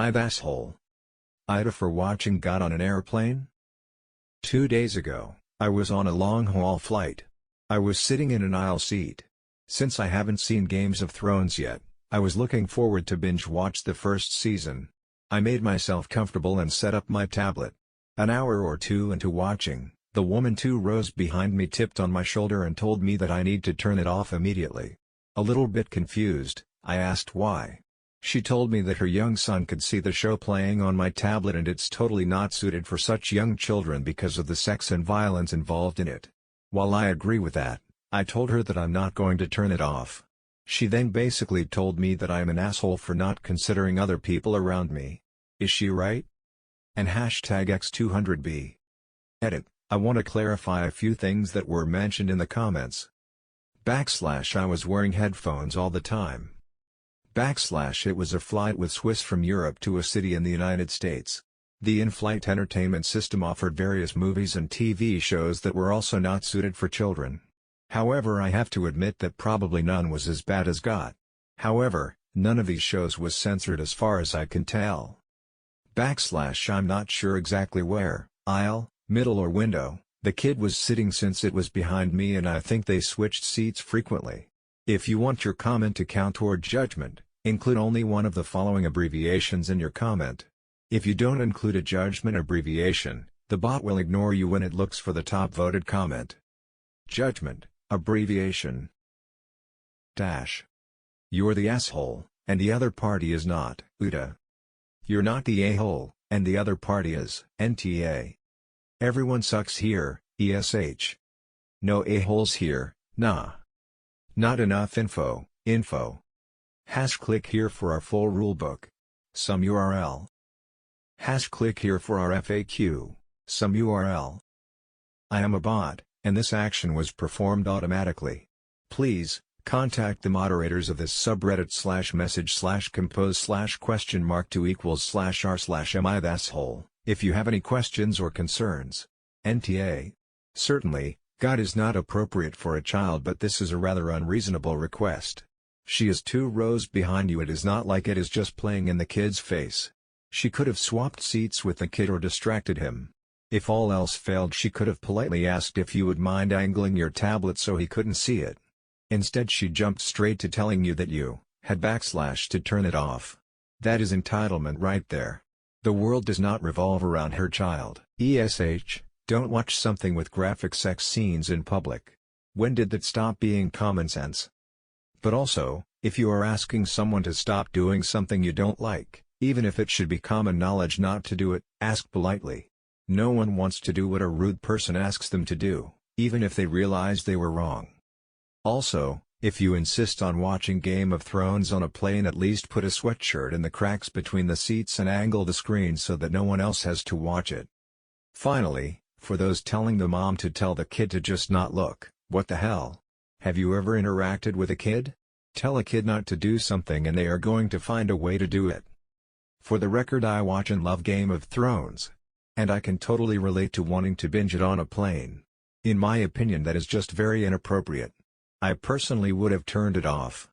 I the asshole? AITA for watching GoT on an airplane? 2 days ago, I was on a long-haul flight. I was sitting in an aisle seat. Since I haven't seen Games of Thrones yet, I was looking forward to binge-watch the first season. I made myself comfortable and set up my tablet. An hour or two into watching, the woman 2 rows behind me tipped on my shoulder and told me that I need to turn it off immediately. A little bit confused, I asked why. She told me that her young son could see the show playing on my tablet and it's totally not suited for such young children because of the sex and violence involved in it. While I agree with that, I told her that I'm not going to turn it off. She then basically told me that I am an asshole for not considering other people around me. Is she right? And hashtag X200B. Edit: I want to clarify a few things that were mentioned in the comments. I was wearing headphones all the time. It was a flight with Swiss from Europe to a city in the United States. The in-flight entertainment system offered various movies and TV shows that were also not suited for children. However, I have to admit that probably none was as bad as GoT. However, none of these shows was censored as far as I can tell. I'm not sure exactly where, aisle, middle or window, the kid was sitting since it was behind me and I think they switched seats frequently. If you want your comment to count toward judgment, include only one of the following abbreviations in your comment. If you don't include a judgment abbreviation, the bot will ignore you when it looks for the top voted comment. Judgment, abbreviation. Dash. You're the asshole, and the other party is not. AITA. You're not the a-hole, and the other party is. NTA. Everyone sucks here, ESH. No a-holes here, nah. Not enough info. Click here for our full rulebook. Some URL. Click here for our FAQ. Some URL. I am a bot, and this action was performed automatically. Please, contact the moderators of this subreddit /message/compose/?2=r/am I the asshole, if you have any questions or concerns. NTA. Certainly, GoT is not appropriate for a child, but this is a rather unreasonable request. She is 2 rows behind you. It is not like it is just playing in the kid's face. She could have swapped seats with the kid or distracted him. If all else failed, she could have politely asked if you would mind angling your tablet so he couldn't see it. Instead, she jumped straight to telling you that you had / to turn it off. That is entitlement right there. The world does not revolve around her child. ESH, don't watch something with graphic sex scenes in public. When did that stop being common sense? But also, if you are asking someone to stop doing something you don't like, even if it should be common knowledge not to do it, ask politely. No one wants to do what a rude person asks them to do, even if they realize they were wrong. Also, if you insist on watching Game of Thrones on a plane, at least put a sweatshirt in the cracks between the seats and angle the screen so that no one else has to watch it. Finally, for those telling the mom to tell the kid to just not look, what the hell? Have you ever interacted with a kid? Tell a kid not to do something and they are going to find a way to do it. For the record, I watch and love Game of Thrones. And I can totally relate to wanting to binge it on a plane. In my opinion, that is just very inappropriate. I personally would have turned it off.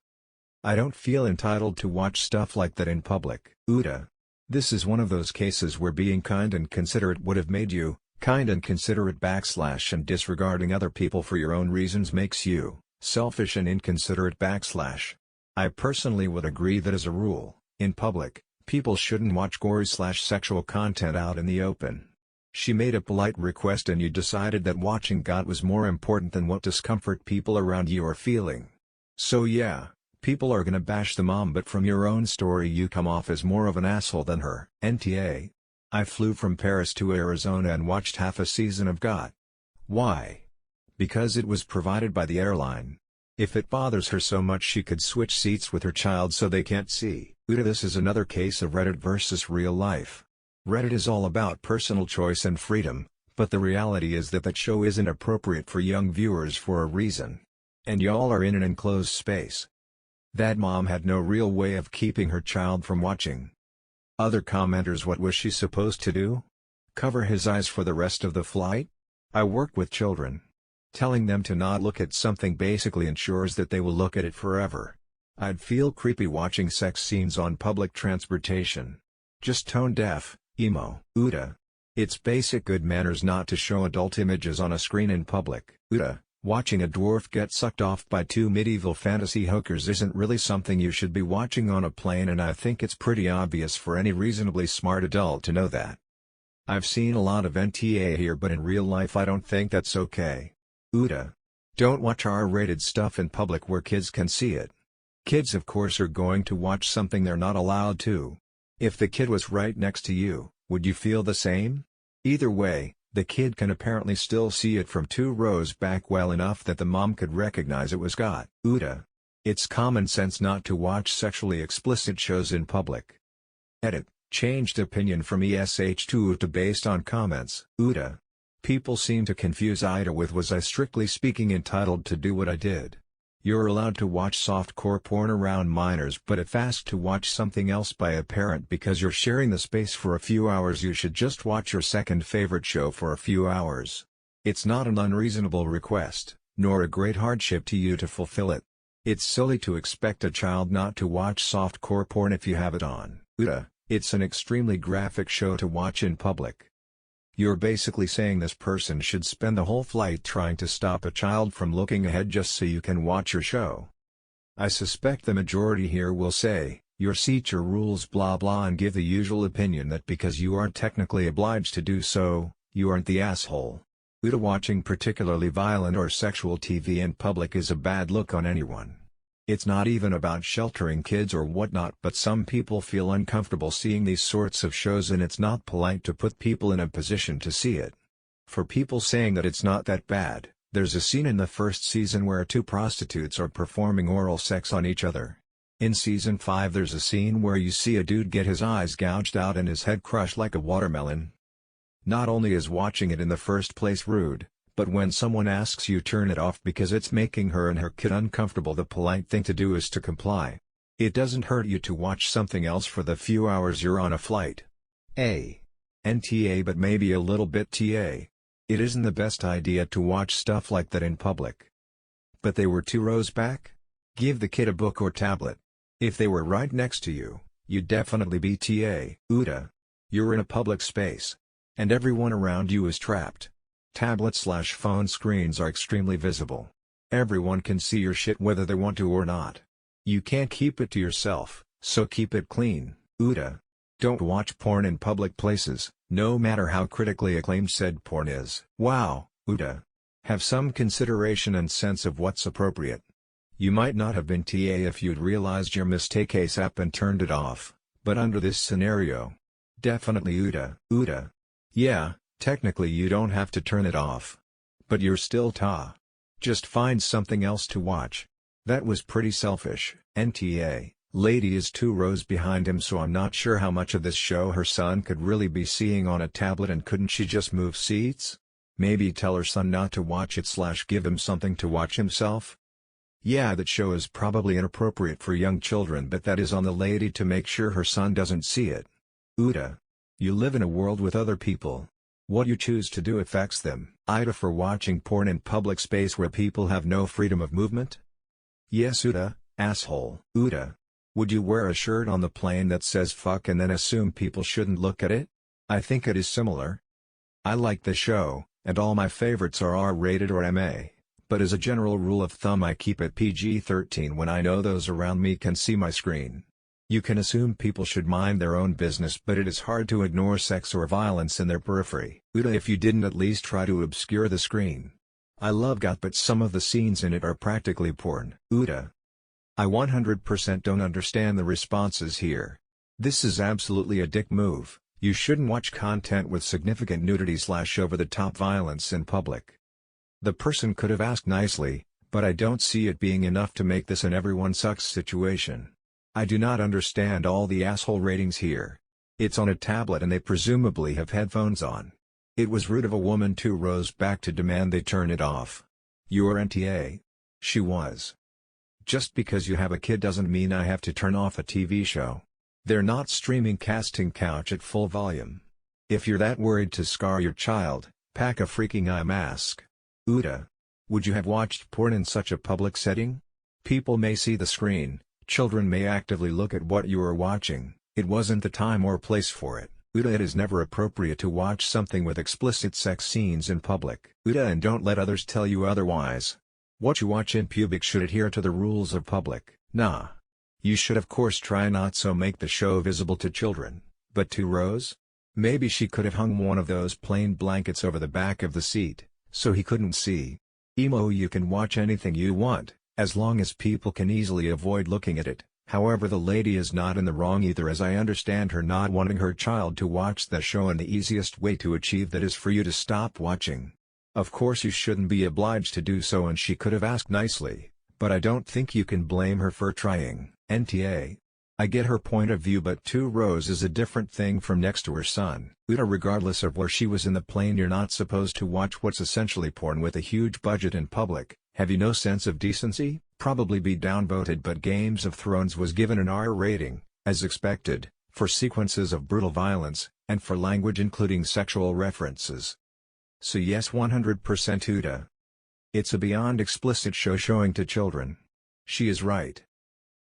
I don't feel entitled to watch stuff like that in public. AITA. This is one of those cases where being kind and considerate would have made you kind and considerate / and disregarding other people for your own reasons makes you selfish and inconsiderate / I personally would agree that as a rule, in public, people shouldn't watch gory / sexual content out in the open. She made a polite request and you decided that watching GoT was more important than what discomfort people around you are feeling. So yeah, people are gonna bash the mom, but from your own story you come off as more of an asshole than her. NTA. I flew from Paris to Arizona and watched half a season of GoT. Why? Because it was provided by the airline. If it bothers her so much, she could switch seats with her child so they can't see. AITA. This is another case of Reddit versus real life. Reddit is all about personal choice and freedom, but the reality is that that show isn't appropriate for young viewers for a reason. And y'all are in an enclosed space. That mom had no real way of keeping her child from watching. Other commenters: what was she supposed to do? Cover his eyes for the rest of the flight? I work with children. Telling them to not look at something basically ensures that they will look at it forever. I'd feel creepy watching sex scenes on public transportation. Just tone deaf, emo. AITA. It's basic good manners not to show adult images on a screen in public. AITA. Watching a dwarf get sucked off by two medieval fantasy hookers isn't really something you should be watching on a plane, and I think it's pretty obvious for any reasonably smart adult to know that. I've seen a lot of NTA here, but in real life I don't think that's okay. AITA. Don't watch R-rated stuff in public where kids can see it. Kids of course are going to watch something they're not allowed to. If the kid was right next to you, would you feel the same? Either way, the kid can apparently still see it from 2 rows back well enough that the mom could recognize it was GoT. AITA. It's common sense not to watch sexually explicit shows in public. Edit. Changed opinion from ESH to AITA based on comments. AITA. People seem to confuse AITA with was I strictly speaking entitled to do what I did. You're allowed to watch softcore porn around minors, but if asked to watch something else by a parent because you're sharing the space for a few hours, you should just watch your second favorite show for a few hours. It's not an unreasonable request, nor a great hardship to you to fulfill it. It's silly to expect a child not to watch softcore porn if you have it on. AITA. It's an extremely graphic show to watch in public. You're basically saying this person should spend the whole flight trying to stop a child from looking ahead just so you can watch your show. I suspect the majority here will say, your seat, your rules, blah blah, and give the usual opinion that because you aren't technically obliged to do so, you aren't the asshole. AITA. Watching particularly violent or sexual TV in public is a bad look on anyone. It's not even about sheltering kids or whatnot, but some people feel uncomfortable seeing these sorts of shows, and it's not polite to put people in a position to see it. For people saying that it's not that bad, there's a scene in the first season where 2 prostitutes are performing oral sex on each other. In season 5 there's a scene where you see a dude get his eyes gouged out and his head crushed like a watermelon. Not only is watching it in the first place rude, but when someone asks you turn it off because it's making her and her kid uncomfortable, the polite thing to do is to comply. It doesn't hurt you to watch something else for the few hours you're on a flight. NTA, but maybe a little bit TA. It isn't the best idea to watch stuff like that in public. But they were 2 rows back? Give the kid a book or tablet. If they were right next to you, you'd definitely be TA. AITA. You're in a public space. And everyone around you is trapped. Tablet/phone screens are extremely visible. Everyone can see your shit whether they want to or not. You can't keep it to yourself, so keep it clean. AITA. Don't watch porn in public places, no matter how critically acclaimed said porn is. Wow, AITA. Have some consideration and sense of what's appropriate. You might not have been TA if you'd realized your mistake ASAP and turned it off, but under this scenario, definitely AITA. AITA. Yeah. Technically you don't have to turn it off. But you're still TA. Just find something else to watch. That was pretty selfish. NTA. Lady is 2 rows behind him, so I'm not sure how much of this show her son could really be seeing on a tablet, and couldn't she just move seats? Maybe tell her son not to watch it / give him something to watch himself? Yeah, that show is probably inappropriate for young children, but that is on the lady to make sure her son doesn't see it. AITA. You live in a world with other people. What you choose to do affects them. AITA for watching porn in public space where people have no freedom of movement? Yes AITA, asshole. AITA. Would you wear a shirt on the plane that says fuck and then assume people shouldn't look at it? I think it is similar. I like the show, and all my favorites are R-rated or MA, but as a general rule of thumb I keep it PG-13 when I know those around me can see my screen. You can assume people should mind their own business, but it is hard to ignore sex or violence in their periphery. AITA if you didn't at least try to obscure the screen. I love GoT, but some of the scenes in it are practically porn. AITA. I 100% don't understand the responses here. This is absolutely a dick move. You shouldn't watch content with significant nudity / over-the-top violence in public. The person could have asked nicely, but I don't see it being enough to make this an everyone sucks situation. I do not understand all the asshole ratings here. It's on a tablet and they presumably have headphones on. It was rude of a woman 2 rows back to demand they turn it off. You're NTA. She was. Just because you have a kid doesn't mean I have to turn off a TV show. They're not streaming Casting Couch at full volume. If you're that worried to scar your child, pack a freaking eye mask. AITA. Would you have watched porn in such a public setting? People may see the screen. Children may actively look at what you are watching. It wasn't the time or place for it. AITA. It is never appropriate to watch something with explicit sex scenes in public. AITA. And don't let others tell you otherwise. What you watch in public should adhere to the rules of public. Nah. You should of course try not so make the show visible to children, but to Rose? Maybe she could have hung one of those plain blankets over the back of the seat, so he couldn't see. Emo, you can watch anything you want, as long as people can easily avoid looking at it. However, the lady is not in the wrong either, as I understand her not wanting her child to watch the show, and the easiest way to achieve that is for you to stop watching. Of course you shouldn't be obliged to do so, and she could have asked nicely, but I don't think you can blame her for trying. NTA. I get her point of view, but to Rose is a different thing from next to her son. AITA. Regardless of where she was in the plane, you're not supposed to watch what's essentially porn with a huge budget in public. Have you no sense of decency? Probably be downvoted, but Games of Thrones was given an R rating, as expected, for sequences of brutal violence, and for language including sexual references. So yes, 100% AITA. It's a beyond explicit show showing to children. She is right.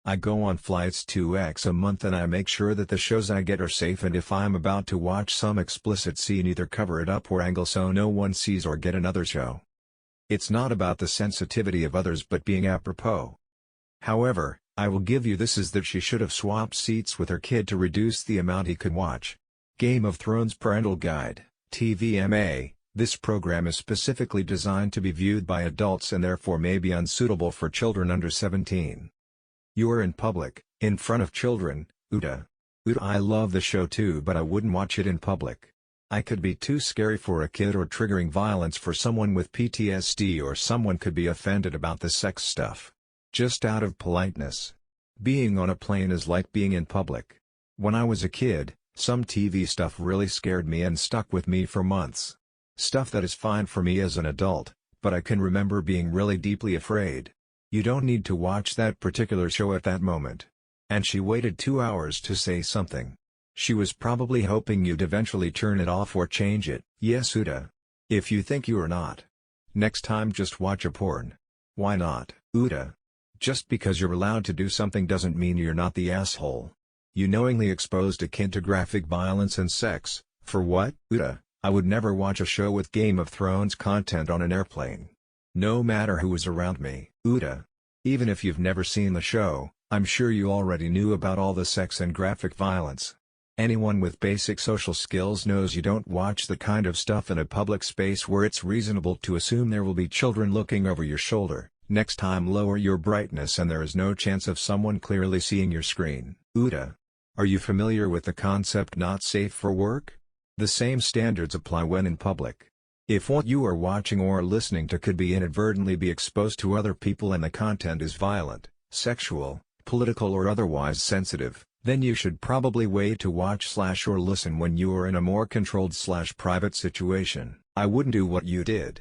I go on flights 2x a month and I make sure that the shows I get are safe, and if I'm about to watch some explicit scene, either cover it up or angle so no one sees, or get another show. It's not about the sensitivity of others but being apropos. However, I will give you this, is that she should have swapped seats with her kid to reduce the amount he could watch. Game of Thrones Parental Guide, TVMA. This program is specifically designed to be viewed by adults and therefore may be unsuitable for children under 17. You are in public, in front of children, AITA. I love the show too, but I wouldn't watch it in public. I could be too scary for a kid, or triggering violence for someone with PTSD, or someone could be offended about the sex stuff. Just out of politeness. Being on a plane is like being in public. When I was a kid, some TV stuff really scared me and stuck with me for months. Stuff that is fine for me as an adult, but I can remember being really deeply afraid. You don't need to watch that particular show at that moment. And she waited 2 hours to say something. She was probably hoping you'd eventually turn it off or change it. Yes, AITA. If you think you are not. Next time just watch a porn. Why not? AITA. Just because you're allowed to do something doesn't mean you're not the asshole. You knowingly exposed a kid to graphic violence and sex, for what? AITA. I would never watch a show with Game of Thrones content on an airplane. No matter who was around me. AITA. Even if you've never seen the show, I'm sure you already knew about all the sex and graphic violence. Anyone with basic social skills knows you don't watch the kind of stuff in a public space where it's reasonable to assume there will be children looking over your shoulder. Next time lower your brightness and there is no chance of someone clearly seeing your screen. AITA. Are you familiar with the concept not safe for work? The same standards apply when in public. If what you are watching or listening to could be inadvertently be exposed to other people and the content is violent, sexual, political or otherwise sensitive, then you should probably wait to watch or listen when you are in a more controlled private situation. I wouldn't do what you did.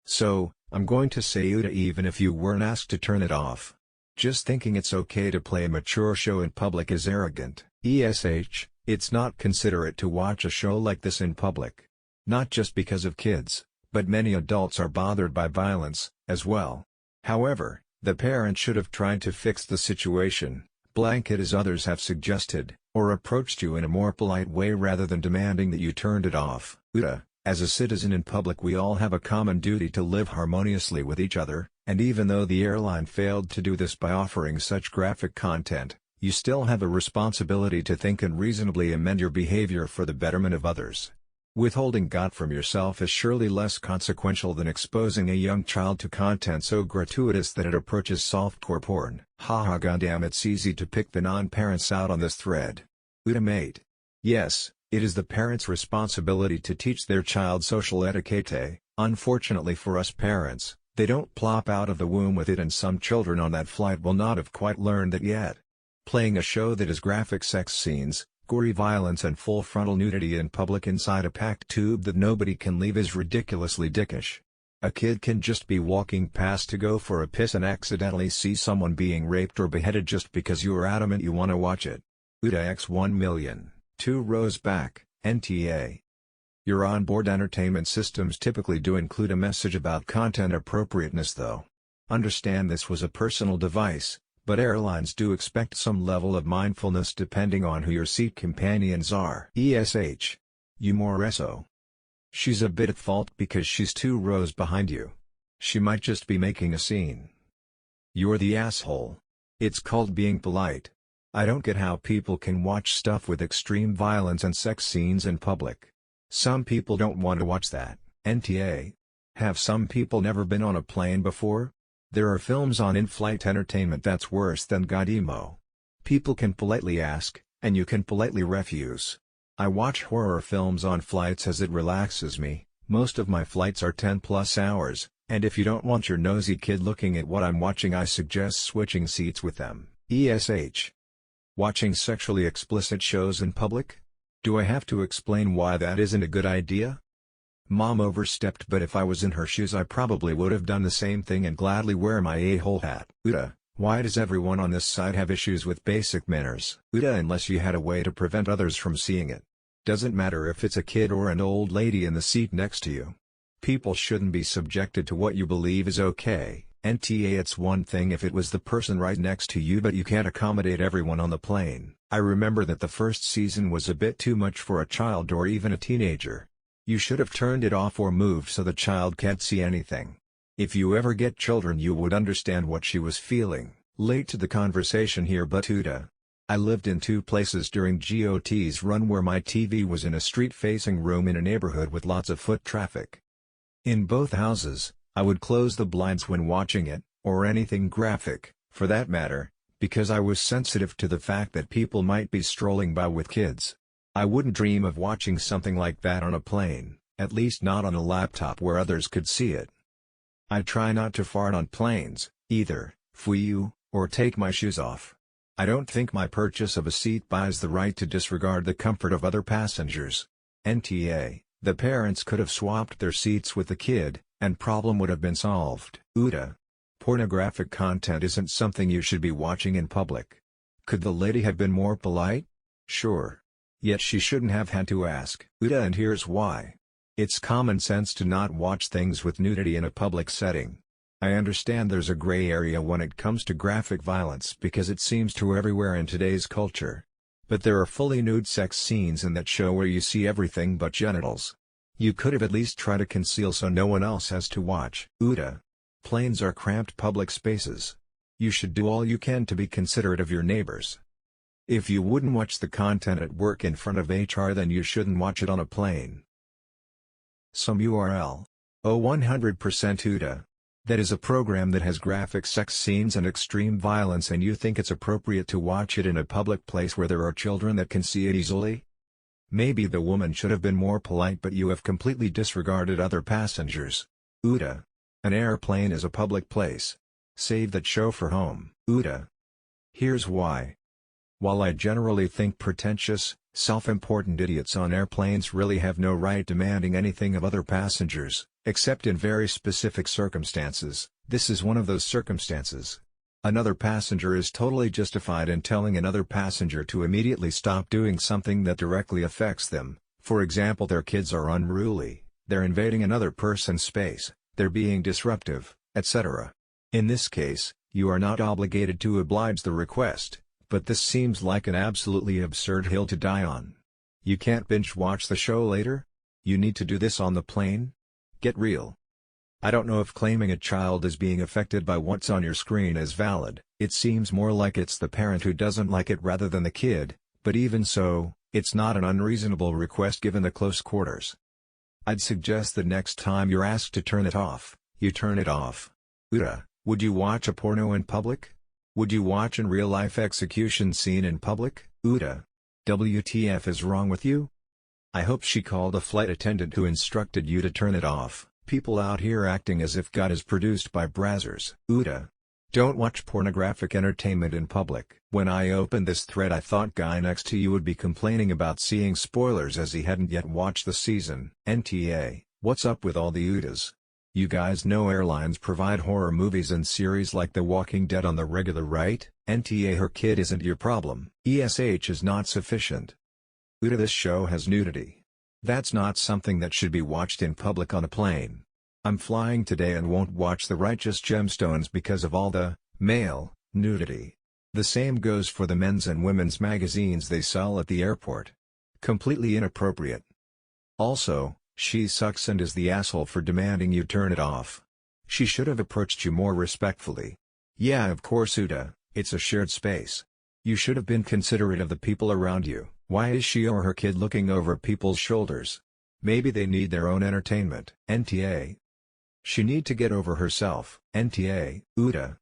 So, I'm going to say AITA even if you weren't asked to turn it off. Just thinking it's okay to play a mature show in public is arrogant. It's not considerate to watch a show like this in public. Not just because of kids, but many adults are bothered by violence, as well. However, the parent should have tried to fix the situation, blanket as others have suggested, or approached you in a more polite way rather than demanding that you turned it off. AITA. As a citizen in public, we all have a common duty to live harmoniously with each other, and even though the airline failed to do this by offering such graphic content, you still have a responsibility to think and reasonably amend your behavior for the betterment of others. Withholding GoT from yourself is surely less consequential than exposing a young child to content so gratuitous that it approaches softcore porn. Haha, goddamn, it's easy to pick the non-parents out on this thread. AITA mate. Yes, it is the parents' responsibility to teach their child social etiquette. Unfortunately for us parents, they don't plop out of the womb with it, and some children on that flight will not have quite learned that yet. Playing a show that has graphic sex scenes, gory violence and full frontal nudity in public inside a packed tube that nobody can leave is ridiculously dickish. A kid can just be walking past to go for a piss and accidentally see someone being raped or beheaded just because you are adamant you want to watch it. AITA x 1 million, 2 rows back, NTA. Your onboard entertainment systems typically do include a message about content appropriateness though. Understand this was a personal device, But airlines do expect some level of mindfulness depending on who your seat companions are. ESH. You more so. She's a bit at fault because she's 2 rows behind you. She might just be making a scene. You're the asshole. It's called being polite. I don't get how people can watch stuff with extreme violence and sex scenes in public. Some people don't want to watch that. NTA. Have some people never been on a plane before? There are films on in-flight entertainment that's worse than God emo. People can politely ask, and you can politely refuse. I watch horror films on flights as it relaxes me. Most of my flights are 10+ hours, and if you don't want your nosy kid looking at what I'm watching, I suggest switching seats with them. ESH. Watching sexually explicit shows in public? Do I have to explain why that isn't a good idea? Mom overstepped, but if I was in her shoes I probably would have done the same thing and gladly wear my a-hole hat. AITA. Why does everyone on this side have issues with basic manners? AITA, unless you had a way to prevent others from seeing it. Doesn't matter if it's a kid or an old lady in the seat next to you. People shouldn't be subjected to what you believe is okay. NTA. It's one thing if it was the person right next to you, but you can't accommodate everyone on the plane. I remember that the first season was a bit too much for a child or even a teenager. You should have turned it off or moved so the child can't see anything. If you ever get children you would understand what she was feeling. Late to the conversation here, but AITA. I lived in 2 places during GOT's run where my TV was in a street-facing room in a neighborhood with lots of foot traffic. In both houses, I would close the blinds when watching it, or anything graphic, for that matter, because I was sensitive to the fact that people might be strolling by with kids. I wouldn't dream of watching something like that on a plane, at least not on a laptop where others could see it. I try not to fart on planes, either, or take my shoes off. I don't think my purchase of a seat buys the right to disregard the comfort of other passengers. NTA. The parents could have swapped their seats with the kid, and problem would have been solved. AITA. Pornographic content isn't something you should be watching in public. Could the lady have been more polite? Sure. Yet she shouldn't have had to ask. AITA, and here's why. It's common sense to not watch things with nudity in a public setting. I understand there's a gray area when it comes to graphic violence because it seems to everywhere in today's culture. But there are fully nude sex scenes in that show where you see everything but genitals. You could have at least tried to conceal so no one else has to watch. AITA. Planes are cramped public spaces. You should do all you can to be considerate of your neighbors. If you wouldn't watch the content at work in front of HR, then you shouldn't watch it on a plane. Some URL. Oh, 100% AITA. That is a program that has graphic sex scenes and extreme violence, and you think it's appropriate to watch it in a public place where there are children that can see it easily? Maybe the woman should have been more polite, but you have completely disregarded other passengers. AITA. An airplane is a public place. Save that show for home. AITA. Here's why. While I generally think pretentious, self-important idiots on airplanes really have no right demanding anything of other passengers, except in very specific circumstances, this is one of those circumstances. Another passenger is totally justified in telling another passenger to immediately stop doing something that directly affects them. For example, their kids are unruly, they're invading another person's space, they're being disruptive, etc. In this case, you are not obligated to oblige the request. But this seems like an absolutely absurd hill to die on. You can't binge watch the show later? You need to do this on the plane? Get real. I don't know if claiming a child is being affected by what's on your screen is valid. It seems more like it's the parent who doesn't like it rather than the kid, but even so, it's not an unreasonable request given the close quarters. I'd suggest the next time you're asked to turn it off, you turn it off. AITA. Would you watch a porno in public? Would you watch a real-life execution scene in public? AITA. WTF is wrong with you? I hope she called a flight attendant who instructed you to turn it off. People out here acting as if God is produced by brazzers. AITA. Don't watch pornographic entertainment in public. When I opened this thread I thought guy next to you would be complaining about seeing spoilers as he hadn't yet watched the season. NTA. What's up with all the AITAs? You guys know airlines provide horror movies and series like The Walking Dead on the regular, right? NTA. Her kid isn't your problem. ESH is not sufficient. AITA. This show has nudity. That's not something that should be watched in public on a plane. I'm flying today and won't watch The Righteous Gemstones because of all the male nudity. The same goes for the men's and women's magazines they sell at the airport. Completely inappropriate. Also, she sucks and is the asshole for demanding you turn it off. She should have approached you more respectfully. Yeah, of course, Uta, it's a shared space. You should have been considerate of the people around you. Why is she or her kid looking over people's shoulders? Maybe they need their own entertainment. NTA. She need to get over herself. NTA. Uta.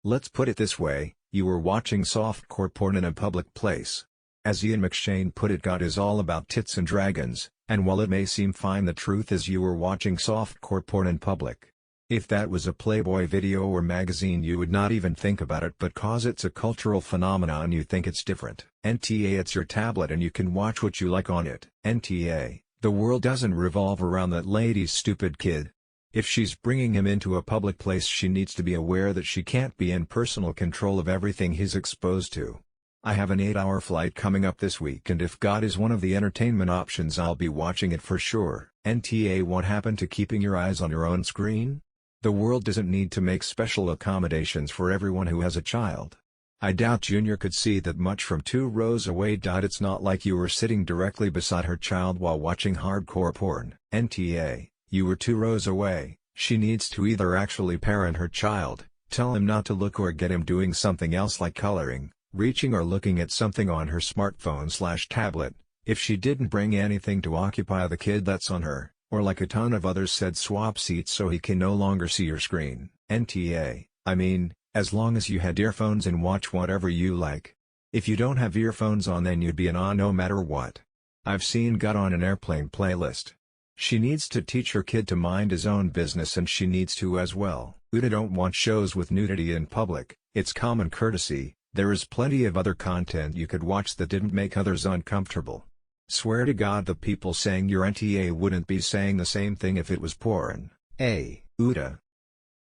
Let's put it this way, you were watching softcore porn in a public place. As Ian McShane put it, God is all about tits and dragons, and while it may seem fine, the truth is you were watching softcore porn in public. If that was a Playboy video or magazine, you would not even think about it, but cause it's a cultural phenomenon you think it's different. NTA, it's your tablet and you can watch what you like on it. NTA, the world doesn't revolve around that lady's stupid kid. If she's bringing him into a public place, she needs to be aware that she can't be in personal control of everything he's exposed to. I have an 8-hour flight coming up this week, and if God is one of the entertainment options, I'll be watching it for sure. NTA, what happened to keeping your eyes on your own screen? The world doesn't need to make special accommodations for everyone who has a child. I doubt Junior could see that much from 2 rows away. It's not like you were sitting directly beside her child while watching hardcore porn. NTA, you were 2 rows away. She needs to either actually parent her child, tell him not to look, or get him doing something else like coloring, reaching, or looking at something on her smartphone/tablet. If she didn't bring anything to occupy the kid, that's on her. Or like a ton of others said, swap seats so he can no longer see your screen. NTA, I mean, as long as you had earphones and watch whatever you like. If you don't have earphones on, then you'd be an on no matter what. I've seen God on an airplane playlist. She needs to teach her kid to mind his own business, and she needs to as well. Uta, don't want shows with nudity in public. It's common courtesy. There is plenty of other content you could watch that didn't make others uncomfortable. Swear to God, the people saying your NTA wouldn't be saying the same thing if it was porn. Uta.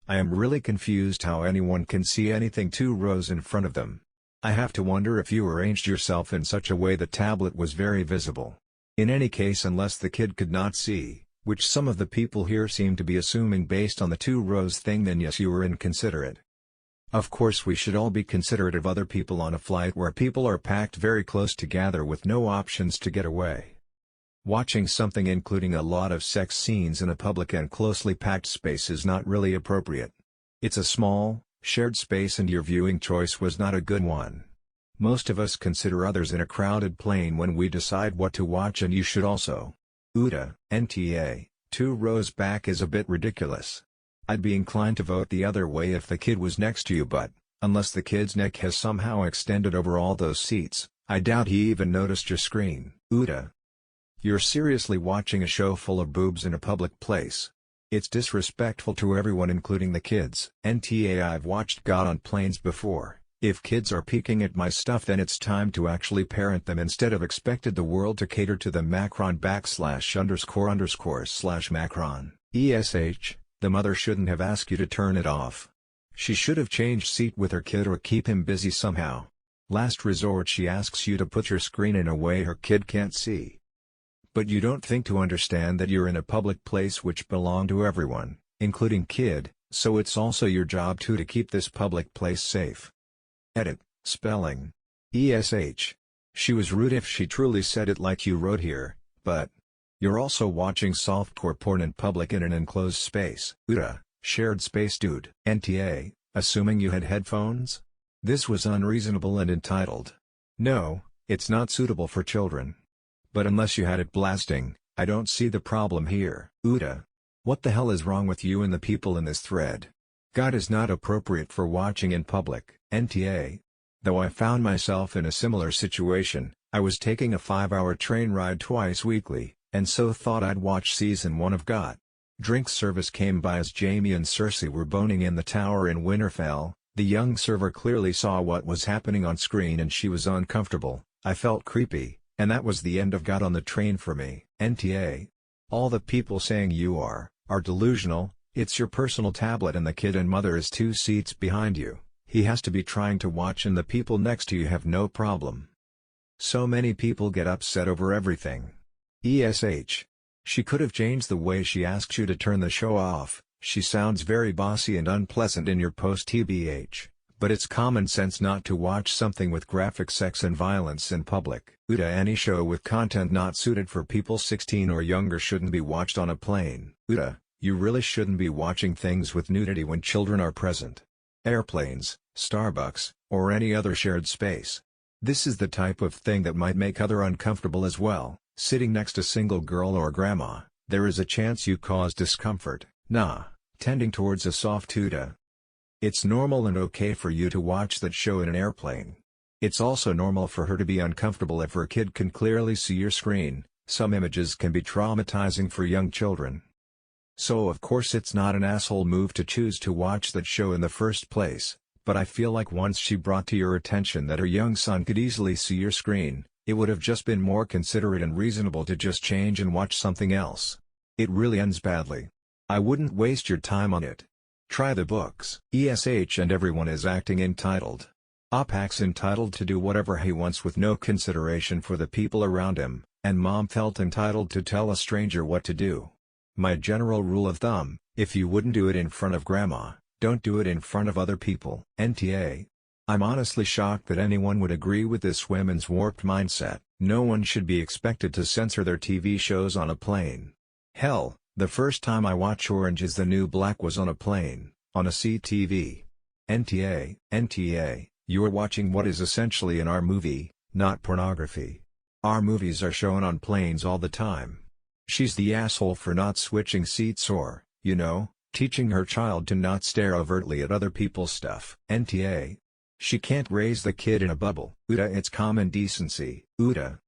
I am really confused how anyone can see anything 2 rows in front of them. I have to wonder if you arranged yourself in such a way the tablet was very visible. In any case, unless the kid could not see, which some of the people here seem to be assuming based on the 2 rows thing, then yes, you were inconsiderate. Of course, we should all be considerate of other people on a flight where people are packed very close together with no options to get away. Watching something including a lot of sex scenes in a public and closely packed space is not really appropriate. It's a small, shared space and your viewing choice was not a good one. Most of us consider others in a crowded plane when we decide what to watch, and you should also. Uta, NTA, 2 rows back is a bit ridiculous. I'd be inclined to vote the other way if the kid was next to you, but, unless the kid's neck has somehow extended over all those seats, I doubt he even noticed your screen. Uta. You're seriously watching a show full of boobs in a public place. It's disrespectful to everyone, including the kids. NTA, I've watched God on planes before. If kids are peeking at my stuff, then it's time to actually parent them instead of expected the world to cater to them. Macron __/Macron. ESH. The mother shouldn't have asked you to turn it off. She should have changed seat with her kid or keep him busy somehow. Last resort, she asks you to put your screen in a way her kid can't see. But you don't think to understand that you're in a public place which belong to everyone, including kid, so it's also your job too to keep this public place safe. Edit, spelling. ESH. She was rude if she truly said it like you wrote here, but you're also watching softcore porn in public in an enclosed space. Uta, shared space dude. NTA, assuming you had headphones? This was unreasonable and entitled. No, it's not suitable for children. But unless you had it blasting, I don't see the problem here. Uta. What the hell is wrong with you and the people in this thread? God is not appropriate for watching in public. NTA. Though I found myself in a similar situation, I was taking a 5-hour train ride twice weekly, and so thought I'd watch season 1 of GoT. Drink service came by as Jamie and Cersei were boning in the tower in Winterfell. The young server clearly saw what was happening on screen and she was uncomfortable. I felt creepy, and that was the end of GoT on the train for me. NTA. All the people saying you are delusional. It's your personal tablet and the kid and mother is 2 seats behind you. He has to be trying to watch and the people next to you have no problem. So many people get upset over everything. ESH. She could have changed the way she asks you to turn the show off. She sounds very bossy and unpleasant in your post. TBH. But it's common sense not to watch something with graphic sex and violence in public. AITA Any show with content not suited for people 16 or younger shouldn't be watched on a plane. AITA, you really shouldn't be watching things with nudity when children are present. Airplanes, Starbucks, or any other shared space. This is the type of thing that might make other uncomfortable as well. Sitting next to single girl or grandma, there is a chance you cause discomfort. Nah, tending towards a soft AITA. It's normal and okay for you to watch that show in an airplane. It's also normal for her to be uncomfortable if her kid can clearly see your screen. Some images can be traumatizing for young children. So of course it's not an asshole move to choose to watch that show in the first place, but I feel like once she brought to your attention that her young son could easily see your screen, it would have just been more considerate and reasonable to just change and watch something else. It really ends badly. I wouldn't waste your time on it. Try the books. ESH and everyone is acting entitled. Opac's entitled to do whatever he wants with no consideration for the people around him, and mom felt entitled to tell a stranger what to do. My general rule of thumb, if you wouldn't do it in front of grandma, don't do it in front of other people. NTA. I'm honestly shocked that anyone would agree with this women's warped mindset. No one should be expected to censor their TV shows on a plane. Hell, the first time I watched Orange is the New Black was on a plane, on a CTV. NTA, you're watching what is essentially an R movie, not pornography. R movies are shown on planes all the time. She's the asshole for not switching seats or, teaching her child to not stare overtly at other people's stuff. NTA. She can't raise the kid in a bubble. AITA It's common decency. AITA.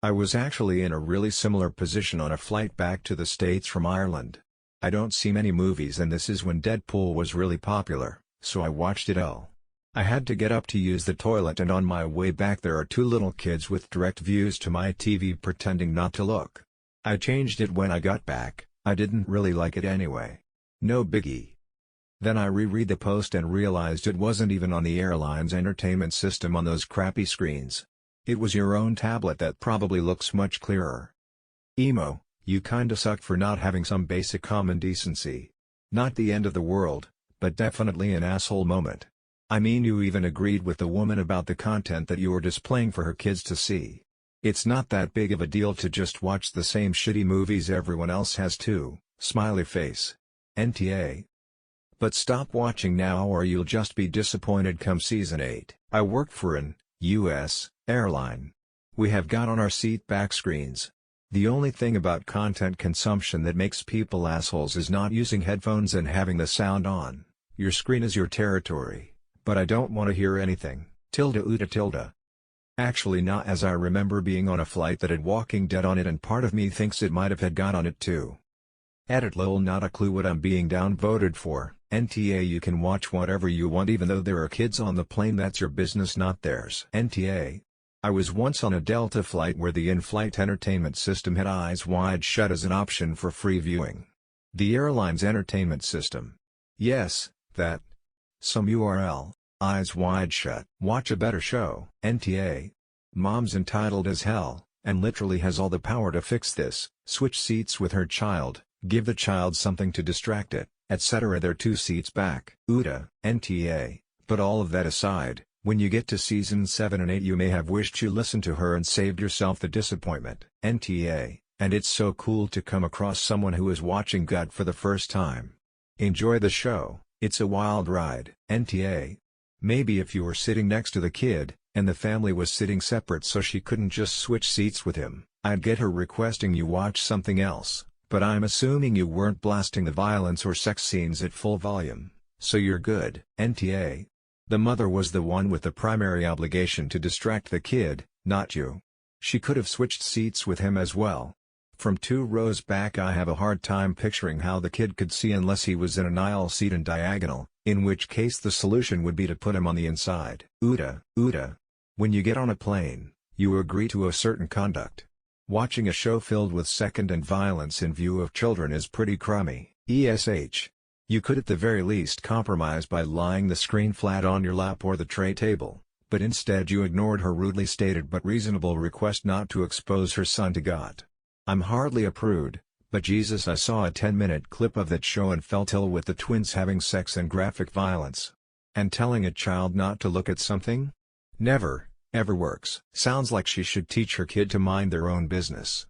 I was actually in a really similar position on a flight back to the States from Ireland. I don't see many movies and this is when Deadpool was really popular, so I watched it all. I had to get up to use the toilet and on my way back there are two little kids with direct views to my TV pretending not to look. I changed it when I got back. I didn't really like it anyway. No biggie. Then I reread the post and realized it wasn't even on the airline's entertainment system on those crappy screens. It was your own tablet that probably looks much clearer. Emo, you kinda suck for not having some basic common decency. Not the end of the world, but definitely an asshole moment. I mean you even agreed with the woman about the content that you were displaying for her kids to see. It's not that big of a deal to just watch the same shitty movies everyone else has too, smiley face. NTA. But stop watching now or you'll just be disappointed come season 8. I work for an U.S. airline. We have got on our seat back screens. The only thing about content consumption that makes people assholes is not using headphones and having the sound on. Your screen is your territory, but I don't want to hear anything. AITA. Actually not, as I remember being on a flight that had Walking Dead on it and part of me thinks it might have had God on it too. Edit lol, not a clue what I'm being downvoted for. NTA You can watch whatever you want even though there are kids on the plane, that's your business not theirs. NTA. I was once on a Delta flight where the in-flight entertainment system had Eyes Wide Shut as an option for free viewing. The airline's entertainment system. Yes, that. Some URL, Eyes Wide Shut. Watch a better show. NTA. Mom's entitled as hell, and literally has all the power to fix this. Switch seats with her child, give the child something to distract it, etc. They're 2 seats back. AITA. NTA. But all of that aside, when you get to season 7 and 8 you may have wished you listened to her and saved yourself the disappointment. NTA. And it's so cool to come across someone who is watching GoT for the first time. Enjoy the show, it's a wild ride. NTA. Maybe if you were sitting next to the kid, and the family was sitting separate so she couldn't just switch seats with him, I'd get her requesting you watch something else, but I'm assuming you weren't blasting the violence or sex scenes at full volume, so you're good. NTA. The mother was the one with the primary obligation to distract the kid, not you. She could have switched seats with him as well. From 2 rows back I have a hard time picturing how the kid could see unless he was in an aisle seat and diagonal, in which case the solution would be to put him on the inside. AITA. When you get on a plane, you agree to a certain conduct. Watching a show filled with sex and violence in view of children is pretty crummy. ESH. You could at the very least compromise by lying the screen flat on your lap or the tray table, but instead you ignored her rudely stated but reasonable request not to expose her son to GoT. I'm hardly a prude, but Jesus, I saw a 10-minute clip of that show and felt ill with the twins having sex and graphic violence. And telling a child not to look at something? Never, ever works. Sounds like she should teach her kid to mind their own business.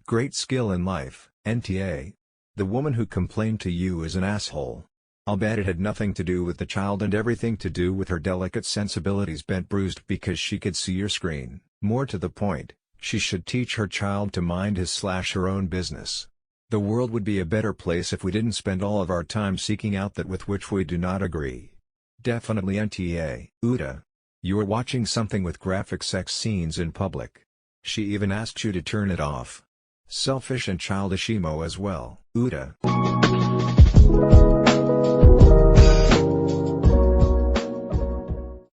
Great skill in life, NTA. The woman who complained to you is an asshole. I'll bet it had nothing to do with the child and everything to do with her delicate sensibilities bent bruised because she could see your screen. More to the point, she should teach her child to mind his/her own business. The world would be a better place if we didn't spend all of our time seeking out that with which we do not agree. Definitely NTA. AITA. You are watching something with graphic sex scenes in public. She even asked you to turn it off. Selfish and childish emo as well. AITA.